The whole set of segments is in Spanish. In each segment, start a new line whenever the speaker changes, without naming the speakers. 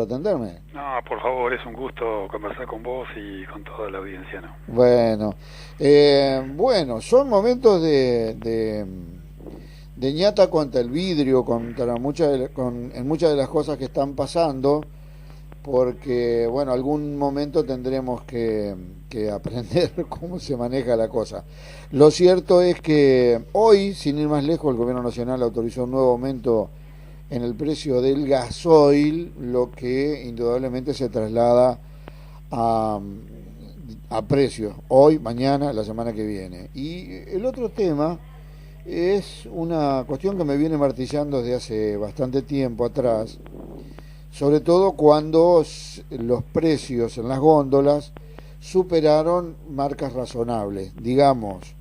atenderme.
No, por favor, es un gusto conversar con vos y con toda la audiencia, ¿no?
Bueno, son momentos de ñata contra el vidrio, contra en muchas de las cosas que están pasando, porque, bueno, algún momento tendremos que aprender cómo se maneja la cosa. Lo cierto es que hoy, sin ir más lejos, el Gobierno Nacional autorizó un nuevo aumento en el precio del gasoil, lo que indudablemente se traslada a, a precios hoy, mañana, la semana que viene. Y el otro tema es una cuestión que me viene martillando desde hace bastante tiempo atrás, sobre todo cuando los precios en las góndolas superaron marcas razonables, digamos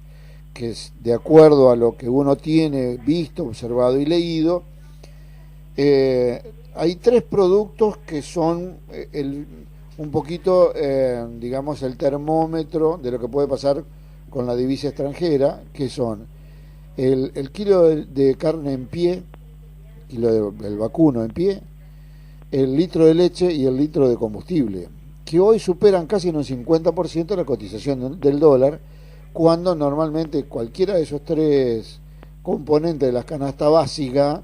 que es de acuerdo a lo que uno tiene visto, observado y leído. Hay tres productos que son un poquito, digamos, el termómetro de lo que puede pasar con la divisa extranjera, que son el kilo de carne en pie, el vacuno en pie, el litro de leche y el litro de combustible, que hoy superan casi en un 50% la cotización del dólar, cuando normalmente cualquiera de esos tres componentes de la canasta básica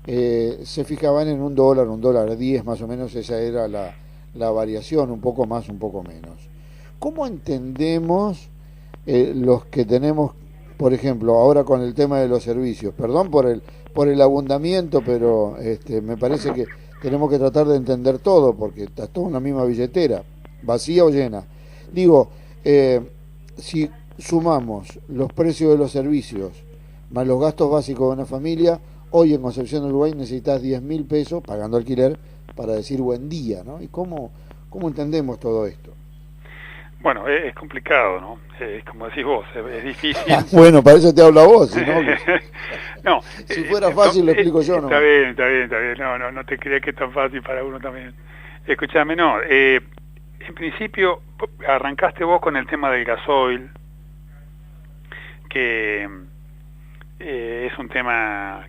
se fijaban en un dólar 10 más o menos. Esa era la variación, un poco más, un poco menos. ¿Cómo entendemos los que tenemos, por ejemplo, ahora con el tema de los servicios? Perdón por el abundamiento, pero me parece que tenemos que tratar de entender todo, porque está todo en la misma billetera, vacía o llena. Digo, si sumamos los precios de los servicios más los gastos básicos de una familia, hoy en Concepción del Uruguay necesitas 10.000 pesos pagando alquiler para decir buen día, ¿no? ¿Y cómo entendemos todo esto?
Bueno, es complicado, ¿no? Es como decís vos, es difícil.
Bueno, para eso te hablo a vos, ¿no?
No,
si fuera fácil lo explico yo, ¿no?
Está bien. No te creas que es tan fácil para uno también. Escuchame, no. En principio, arrancaste vos con el tema del gasoil, que es un tema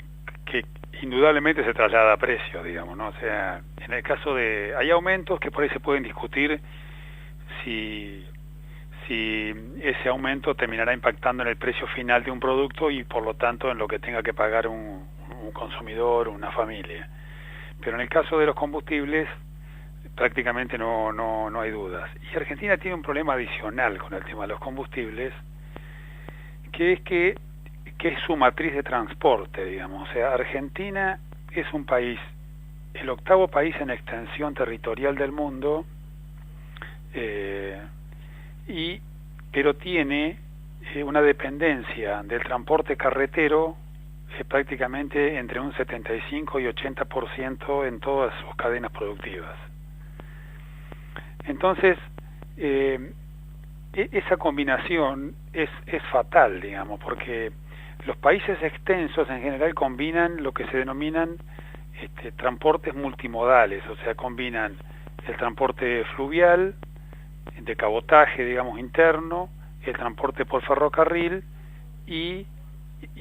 que indudablemente se traslada a precios, digamos, ¿no? O sea, en el caso de... Hay aumentos que por ahí se pueden discutir si ese aumento terminará impactando en el precio final de un producto y por lo tanto en lo que tenga que pagar un consumidor, una familia. Pero en el caso de los combustibles prácticamente no hay dudas. Y Argentina tiene un problema adicional con el tema de los combustibles, que es su matriz de transporte, digamos. O sea, Argentina es un país, el octavo país en extensión territorial del mundo, pero tiene una dependencia del transporte carretero prácticamente entre un 75 y 80% en todas sus cadenas productivas. Entonces, esa combinación es fatal, digamos, porque los países extensos en general combinan lo que se denominan transportes multimodales, o sea, combinan el transporte fluvial, de cabotaje, digamos, interno, el transporte por ferrocarril y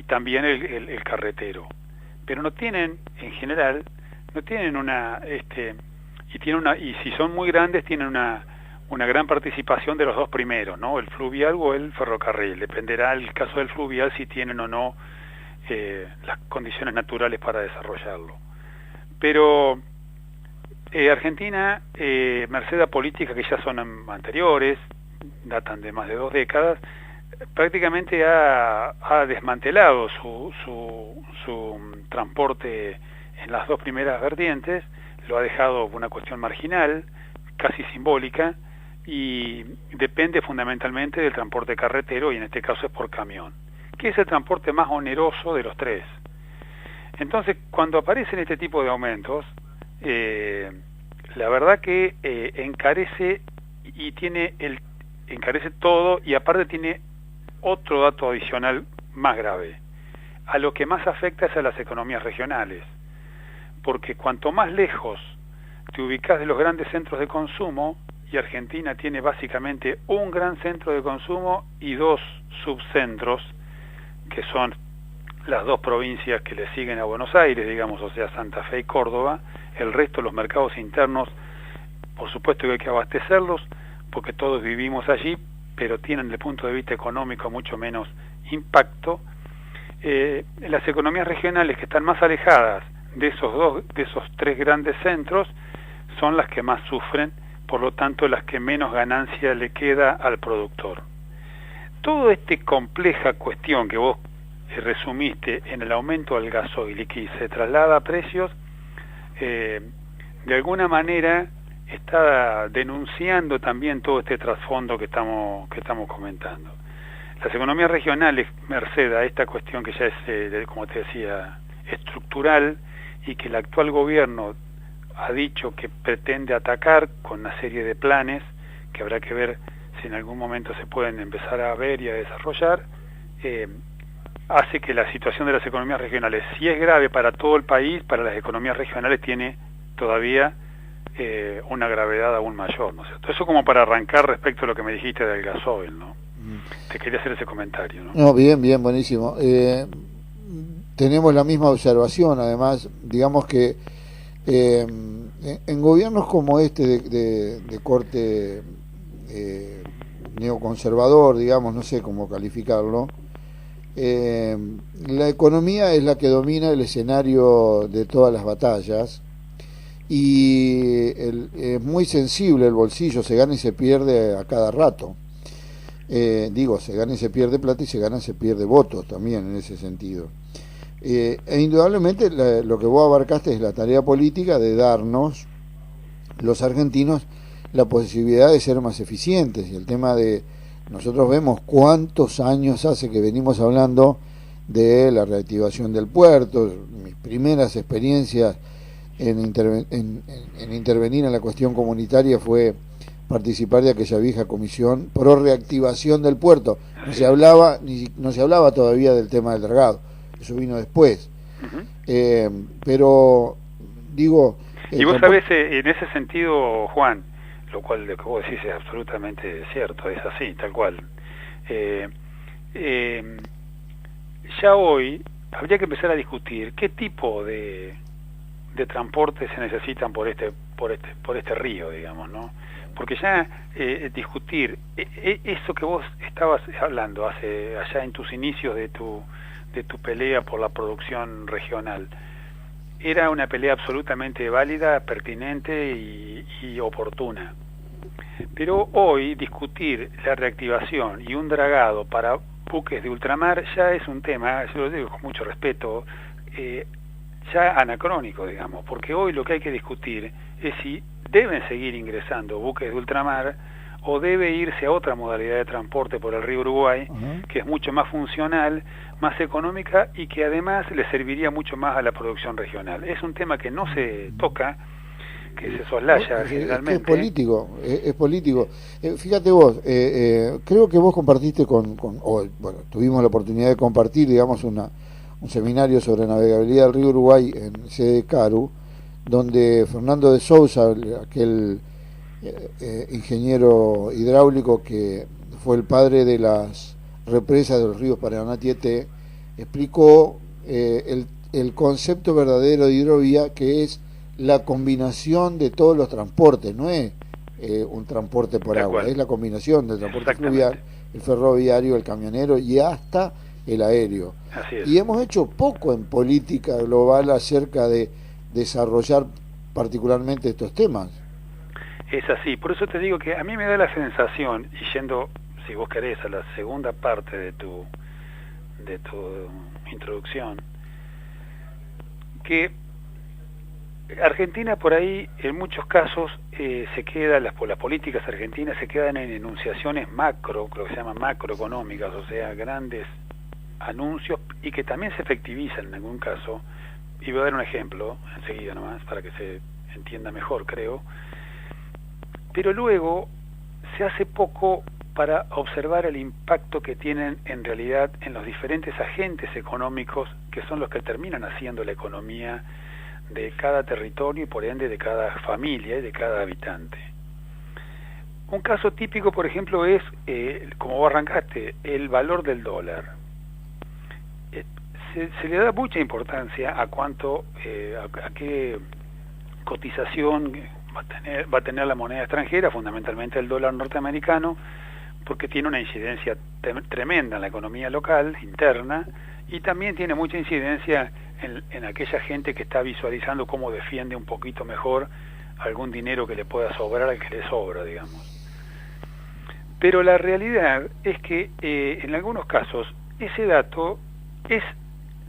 también el carretero. Pero no tienen, en general, no tienen y si son muy grandes, tienen una gran participación de los dos primeros, ¿no? El fluvial o el ferrocarril. Dependerá el caso del fluvial si tienen o no las condiciones naturales para desarrollarlo. Pero Argentina, merced a políticas que ya son anteriores, datan de más de 2 décadas, prácticamente ha desmantelado su transporte en las dos primeras vertientes, lo ha dejado una cuestión marginal, casi simbólica, y depende fundamentalmente del transporte carretero, y en este caso es por camión, que es el transporte más oneroso de los tres. Entonces, cuando aparecen este tipo de aumentos, la verdad que encarece todo, y aparte tiene otro dato adicional más grave. A lo que más afecta es a las economías regionales, porque cuanto más lejos te ubicas de los grandes centros de consumo, y Argentina tiene básicamente un gran centro de consumo y 2 subcentros, que son las 2 provincias que le siguen a Buenos Aires, digamos, o sea, Santa Fe y Córdoba. El resto, los mercados internos, por supuesto que hay que abastecerlos, porque todos vivimos allí, pero tienen desde el punto de vista económico mucho menos impacto. Las economías regionales que están más alejadas de esos tres grandes centros son las que más sufren, por lo tanto las que menos ganancia le queda al productor. Toda esta compleja cuestión que vos resumiste en el aumento del gasoil y que se traslada a precios, de alguna manera está denunciando también todo este trasfondo que estamos comentando. Las economías regionales, merced a esta cuestión que ya es, como te decía, estructural, y que el actual gobierno ha dicho que pretende atacar con una serie de planes que habrá que ver si en algún momento se pueden empezar a ver y a desarrollar, hace que la situación de las economías regionales, si es grave para todo el país, para las economías regionales tiene todavía una gravedad aún mayor, ¿no es cierto? Eso como para arrancar respecto a lo que me dijiste del gasoil, ¿no? Te quería hacer ese comentario, ¿no?
No, bien, buenísimo. Tenemos la misma observación, además, digamos que en gobiernos como este de corte neoconservador, digamos, no sé cómo calificarlo, la economía es la que domina el escenario de todas las batallas, y es muy sensible el bolsillo, se gana y se pierde a cada rato. Se gana y se pierde plata, y se gana y se pierde votos también en ese sentido. E indudablemente lo que vos abarcaste es la tarea política de darnos, los argentinos, la posibilidad de ser más eficientes. Y el tema de, nosotros vemos cuántos años hace que venimos hablando de la reactivación del puerto. Mis primeras experiencias en intervenir en la cuestión comunitaria fue participar de aquella vieja comisión pro reactivación del puerto. No se hablaba todavía del tema del dragado, eso vino después. Pero digo,
y vos sabés, en ese sentido, Juan, lo cual lo que vos decís es absolutamente cierto, es así, tal cual. Ya hoy habría que empezar a discutir qué tipo de transporte se necesitan por este río, digamos, ¿no? Porque ya discutir eso que vos estabas hablando allá en tus inicios de tu pelea por la producción regional, era una pelea absolutamente válida, pertinente y oportuna. Pero hoy discutir la reactivación y un dragado para buques de ultramar ya es un tema, yo lo digo con mucho respeto, ya anacrónico, digamos, porque hoy lo que hay que discutir es si deben seguir ingresando buques de ultramar o debe irse a otra modalidad de transporte por el río Uruguay, que es mucho más funcional, más económica y que además le serviría mucho más a la producción regional. Es un tema que no se toca, que se soslaya generalmente.
Es político. Fíjate vos, creo que vos compartiste tuvimos la oportunidad de compartir, digamos, un seminario sobre navegabilidad del río Uruguay en sede de Caru, donde Fernando de Sousa, aquel ingeniero hidráulico que fue el padre de las represas de los ríos Paraná Tieté, explicó el concepto verdadero de hidrovía, que es la combinación de todos los transportes, no es un transporte por agua, es la combinación del transporte fluvial, el ferroviario, el camionero y hasta el aéreo.
Así es.
Y hemos hecho poco en política global acerca de desarrollar particularmente estos temas.
Es así, por eso te digo que a mí me da la sensación, y yendo, si vos querés, a la segunda parte de tu introducción, que Argentina por ahí en muchos casos se queda, las políticas argentinas se quedan en enunciaciones macro, lo que se llama macroeconómicas, o sea, grandes anuncios, y que también se efectivizan en algún caso. Y voy a dar un ejemplo enseguida nomás para que se entienda mejor, creo. Pero luego se hace poco para observar el impacto que tienen en realidad en los diferentes agentes económicos que son los que terminan haciendo la economía de cada territorio y por ende de cada familia y de cada habitante. Un caso típico, por ejemplo, es, como vos arrancaste, el valor del dólar. Se le da mucha importancia a qué cotización va a tener la moneda extranjera, fundamentalmente el dólar norteamericano, porque tiene una incidencia tremenda en la economía local, interna, y también tiene mucha incidencia en aquella gente que está visualizando cómo defiende un poquito mejor algún dinero que le pueda sobrar al que le sobra, digamos. Pero la realidad es que en algunos casos ese dato es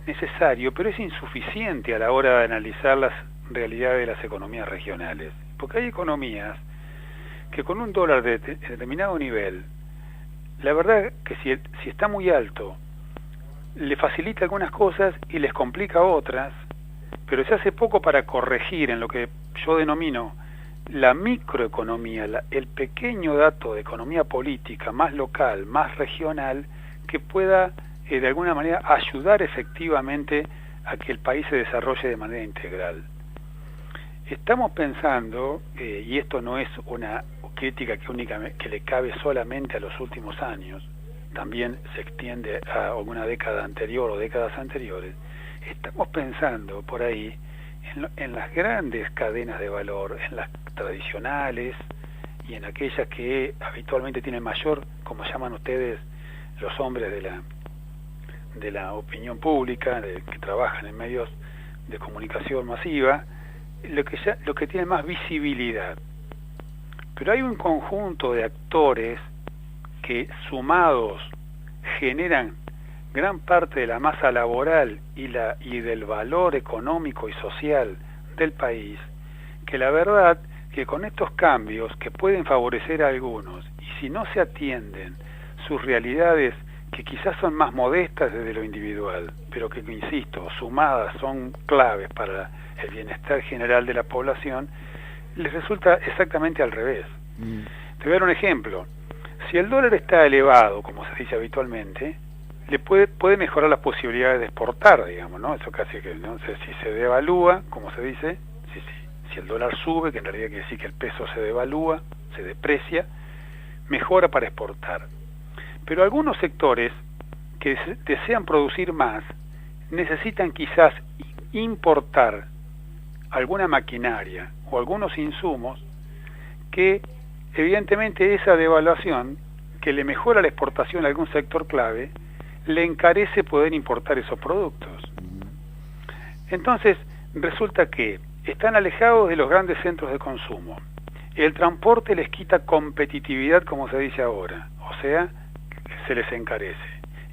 necesario, pero es insuficiente a la hora de analizar las realidades de las economías regionales. Porque hay economías que con un dólar de determinado nivel, la verdad que si está muy alto, le facilita algunas cosas y les complica otras, pero se hace poco para corregir en lo que yo denomino la microeconomía, el pequeño dato de economía política más local, más regional, que pueda de alguna manera ayudar efectivamente a que el país se desarrolle de manera integral. Estamos pensando, y esto no es una crítica que le cabe solamente a los últimos años, también se extiende a una década anterior o décadas anteriores, estamos pensando por ahí en las grandes cadenas de valor, en las tradicionales y en aquellas que habitualmente tienen mayor, como llaman ustedes, los hombres de la opinión pública, que trabajan en medios de comunicación masiva, lo que tiene más visibilidad. Pero hay un conjunto de actores que sumados generan gran parte de la masa laboral y del valor económico y social del país, que la verdad que con estos cambios que pueden favorecer a algunos, y si no se atienden sus realidades que quizás son más modestas desde lo individual, pero que, insisto, sumadas son claves para el bienestar general de la población, les resulta exactamente al revés. Te voy a dar un ejemplo. Si el dólar está elevado, como se dice habitualmente, le puede mejorar las posibilidades de exportar, digamos, ¿no? Eso casi que, no sé, si se devalúa, como se dice, si el dólar sube, que en realidad quiere decir que el peso se devalúa, se deprecia, mejora para exportar. Pero algunos sectores que desean producir más necesitan quizás importar alguna maquinaria o algunos insumos que evidentemente esa devaluación que le mejora la exportación a algún sector clave le encarece poder importar esos productos. Entonces resulta que están alejados de los grandes centros de consumo. El transporte les quita competitividad, como se dice ahora, o sea, se les encarece.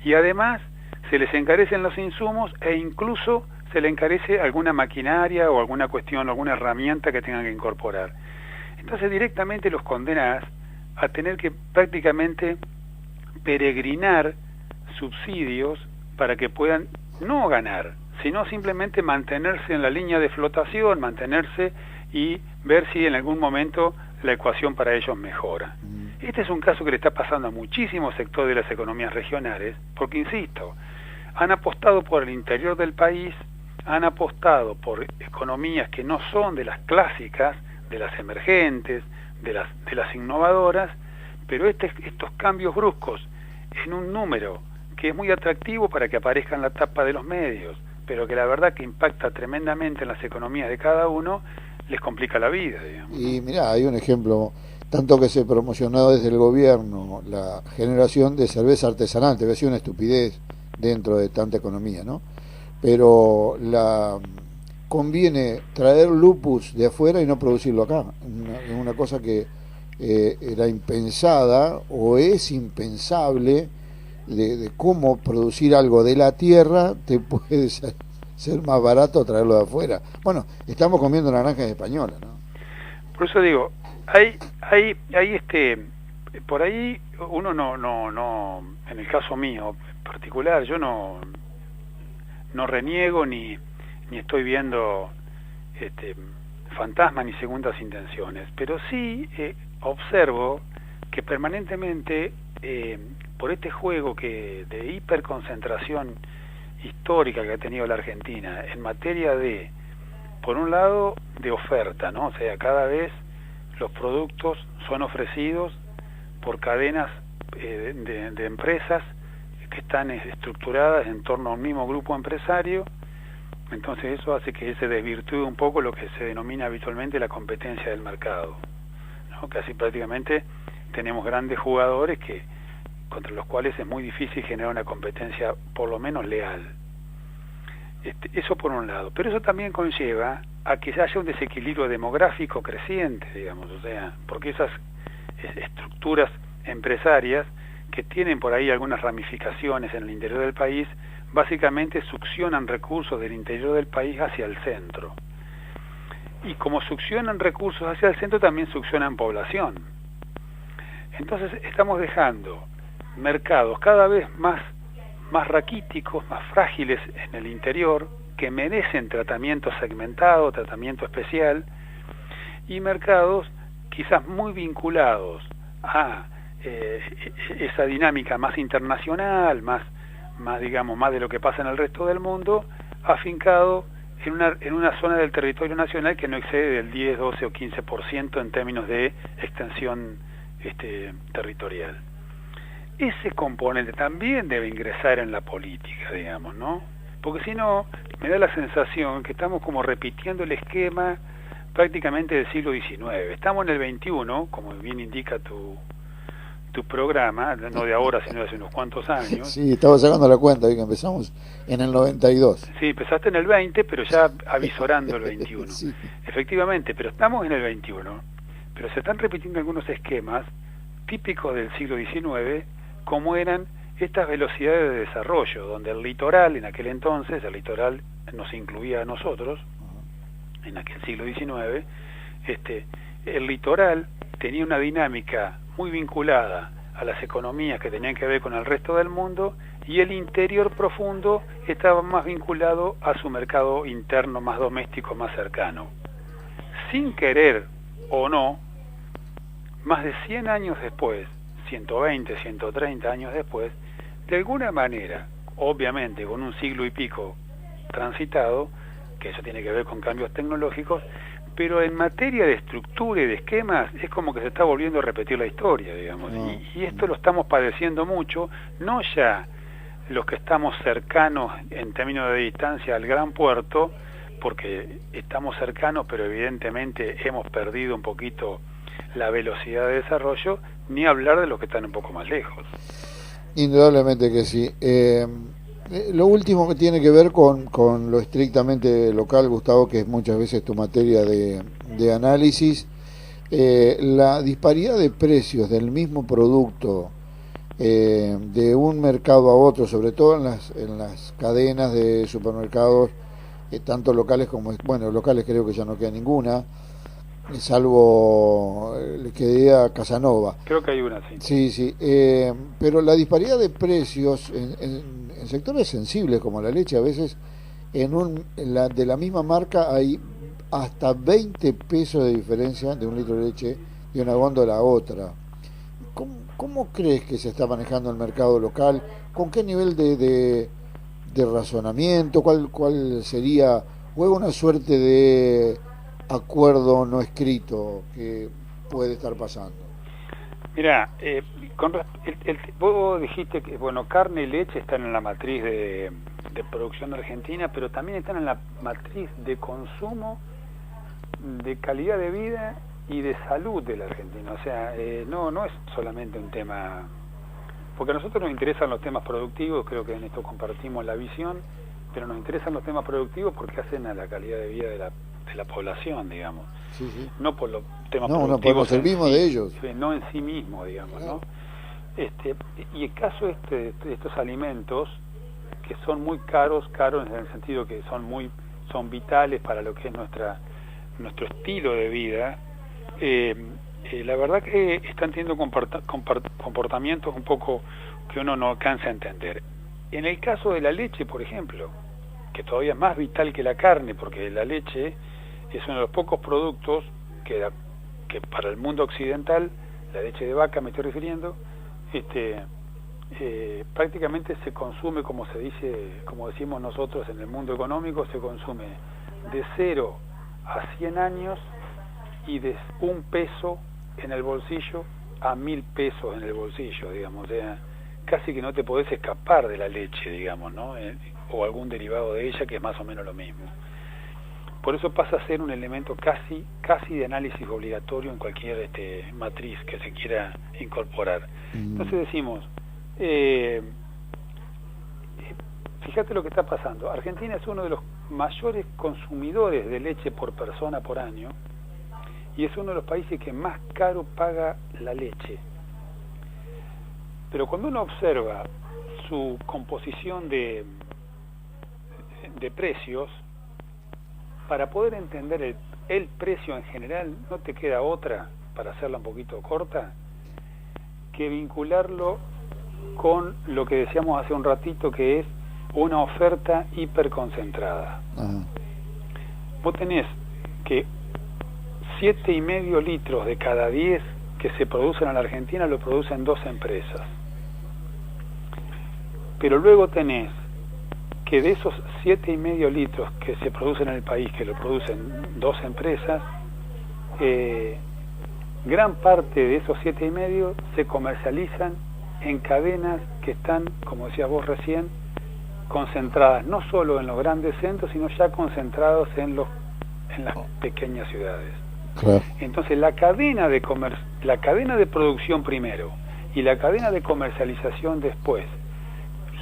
Y además se les encarecen los insumos e incluso se le encarece alguna maquinaria o alguna cuestión, alguna herramienta que tengan que incorporar. Entonces directamente los condenas a tener que prácticamente peregrinar subsidios para que puedan no ganar, sino simplemente mantenerse en la línea de flotación, mantenerse y ver si en algún momento la ecuación para ellos mejora. Este es un caso que le está pasando a muchísimos sectores de las economías regionales, porque, insisto, han apostado por el interior del país, han apostado por economías que no son de las clásicas, de las emergentes, de las innovadoras, pero estos cambios bruscos en un número que es muy atractivo para que aparezca en la tapa de los medios, pero que la verdad que impacta tremendamente en las economías de cada uno, les complica la vida, digamos.
Y mirá, hay un ejemplo, tanto que se promocionó desde el gobierno la generación de cerveza artesanal, te decía una estupidez dentro de tanta economía, ¿no? Pero conviene traer lupus de afuera y no producirlo acá. Es una cosa que era impensada o es impensable de cómo producir algo de la tierra te puede ser más barato traerlo de afuera. Bueno, estamos comiendo naranjas españolas, ¿no?
Por eso digo, hay por ahí uno no, en el caso mío particular, yo no reniego ni estoy viendo fantasmas ni segundas intenciones, pero sí observo que permanentemente por este juego de hiperconcentración histórica que ha tenido la Argentina en materia de, por un lado, de oferta, ¿no? O sea, cada vez los productos son ofrecidos por cadenas de empresas que están estructuradas en torno a un mismo grupo empresario, Entonces eso hace que se desvirtúe un poco lo que se denomina habitualmente la competencia del mercado, ¿no? Casi prácticamente tenemos grandes jugadores contra los cuales es muy difícil generar una competencia por lo menos leal. Eso por un lado, pero eso también conlleva a que haya un desequilibrio demográfico creciente, digamos, o sea, porque esas estructuras empresarias que tienen por ahí algunas ramificaciones en el interior del país, básicamente succionan recursos del interior del país hacia el centro. Y como succionan recursos hacia el centro, también succionan población. Entonces estamos dejando mercados cada vez más raquíticos, más frágiles en el interior, que merecen tratamiento segmentado, tratamiento especial, y mercados quizás muy vinculados a esa dinámica más internacional, más digamos, más de lo que pasa en el resto del mundo, afincado en una zona del territorio nacional que no excede del 10, 12 o 15% en términos de extensión territorial. Ese componente también debe ingresar en la política, digamos, ¿no? Porque si no, me da la sensación que estamos como repitiendo el esquema prácticamente del siglo XIX. Estamos en el XXI, como bien indica tu programa, no de ahora, sino de hace unos cuantos años.
Sí, estaba sacando la cuenta, que empezamos en el 92.
Sí, empezaste en el 20, pero ya avisorando el 21. Sí. Efectivamente, pero estamos en el 21. Pero se están repitiendo algunos esquemas típicos del siglo XIX, como eran estas velocidades de desarrollo, donde el litoral, en aquel entonces, el litoral nos incluía a nosotros, en aquel siglo XIX, el litoral tenía una dinámica muy vinculada a las economías que tenían que ver con el resto del mundo, y el interior profundo estaba más vinculado a su mercado interno, más doméstico, más cercano. Sin querer o no, más de 100 años después, 120, 130 años después, de alguna manera, obviamente con un siglo y pico transitado, que eso tiene que ver con cambios tecnológicos, pero en materia de estructura y de esquemas es como que se está volviendo a repetir la historia, digamos, y esto lo estamos padeciendo mucho, no ya los que estamos cercanos en términos de distancia al gran puerto, porque estamos cercanos, pero evidentemente hemos perdido un poquito la velocidad de desarrollo, ni hablar de los que están un poco más lejos.
Indudablemente que sí. Lo último que tiene que ver con lo estrictamente local, Gustavo, que es muchas veces tu materia de análisis, la disparidad de precios del mismo producto de un mercado a otro, sobre todo en las cadenas de supermercados, tanto locales como, bueno, locales creo que ya no queda ninguna, salvo que diga Casanova.
Creo que hay una, sí.
Sí, pero la disparidad de precios en sectores sensibles como la leche, a veces de la misma marca hay hasta 20 pesos de diferencia de un litro de leche de una góndola a otra. ¿Cómo crees que se está manejando el mercado local? ¿Con qué nivel de razonamiento? ¿Cuál sería? ¿O es una suerte de acuerdo no escrito que puede estar pasando?
Mira, vos dijiste que, bueno, carne y leche están en la matriz de producción de Argentina, pero también están en la matriz de consumo, de calidad de vida y de salud de la Argentina. O sea, no es solamente un tema, porque a nosotros nos interesan los temas productivos, creo que en esto compartimos la visión, pero nos interesan los temas productivos porque hacen a la calidad de vida de la población, digamos.
Sí, sí.
No por los temas
productivos. No podemos ser mismos de ellos.
No en sí mismo, digamos, ¿no? Y el caso de estos alimentos, que son muy caros en el sentido que son vitales para lo que es nuestro estilo de vida, la verdad que están teniendo comportamientos un poco que uno no alcanza a entender. En el caso de la leche, por ejemplo, que todavía es más vital que la carne, porque la leche es uno de los pocos productos que para el mundo occidental, la leche de vaca me estoy refiriendo, prácticamente se consume, como decimos nosotros en el mundo económico, se consume de 0 a 100 años y de 1 peso en el bolsillo a 1000 pesos en el bolsillo, digamos. O sea, casi que no te podés escapar de la leche, digamos, ¿no? o algún derivado de ella, que es más o menos lo mismo. Por eso pasa a ser un elemento casi de análisis obligatorio en cualquier matriz que se quiera incorporar. Entonces decimos, fíjate lo que está pasando. Argentina es uno de los mayores consumidores de leche por persona por año y es uno de los países que más caro paga la leche. Pero cuando uno observa su composición de precios, para poder entender el precio en general, no te queda otra, para hacerla un poquito corta, que vincularlo con lo que decíamos hace un ratito, que es una oferta hiperconcentrada. Vos tenés que 7,5 litros de cada 10 que se producen en la Argentina lo producen 2 empresas. Pero luego tenés que de esos 7,5 litros que se producen en el país, que lo producen 2 empresas, gran parte de esos 7,5 se comercializan en cadenas que están, como decías vos recién, concentradas no solo en los grandes centros, sino ya concentrados en las pequeñas ciudades.
Claro.
Entonces la cadena de producción primero y la cadena de comercialización después,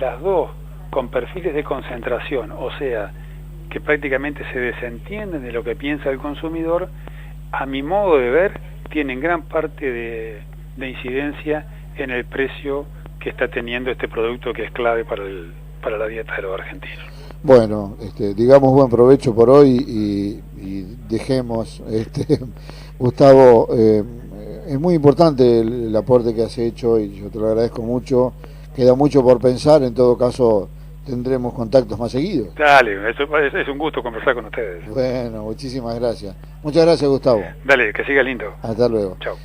las dos con perfiles de concentración, o sea, que prácticamente se desentienden de lo que piensa el consumidor, a mi modo de ver, tienen gran parte de incidencia en el precio que está teniendo este producto, que es clave para la dieta de los argentinos.
Bueno, digamos buen provecho por hoy y dejemos, Gustavo, es muy importante el aporte que has hecho y yo te lo agradezco mucho. Queda mucho por pensar, en todo caso tendremos contactos más seguidos.
Dale, es un gusto conversar con ustedes.
Bueno, muchísimas gracias. Muchas gracias, Gustavo.
Dale, que siga lindo.
Hasta luego.
Chao.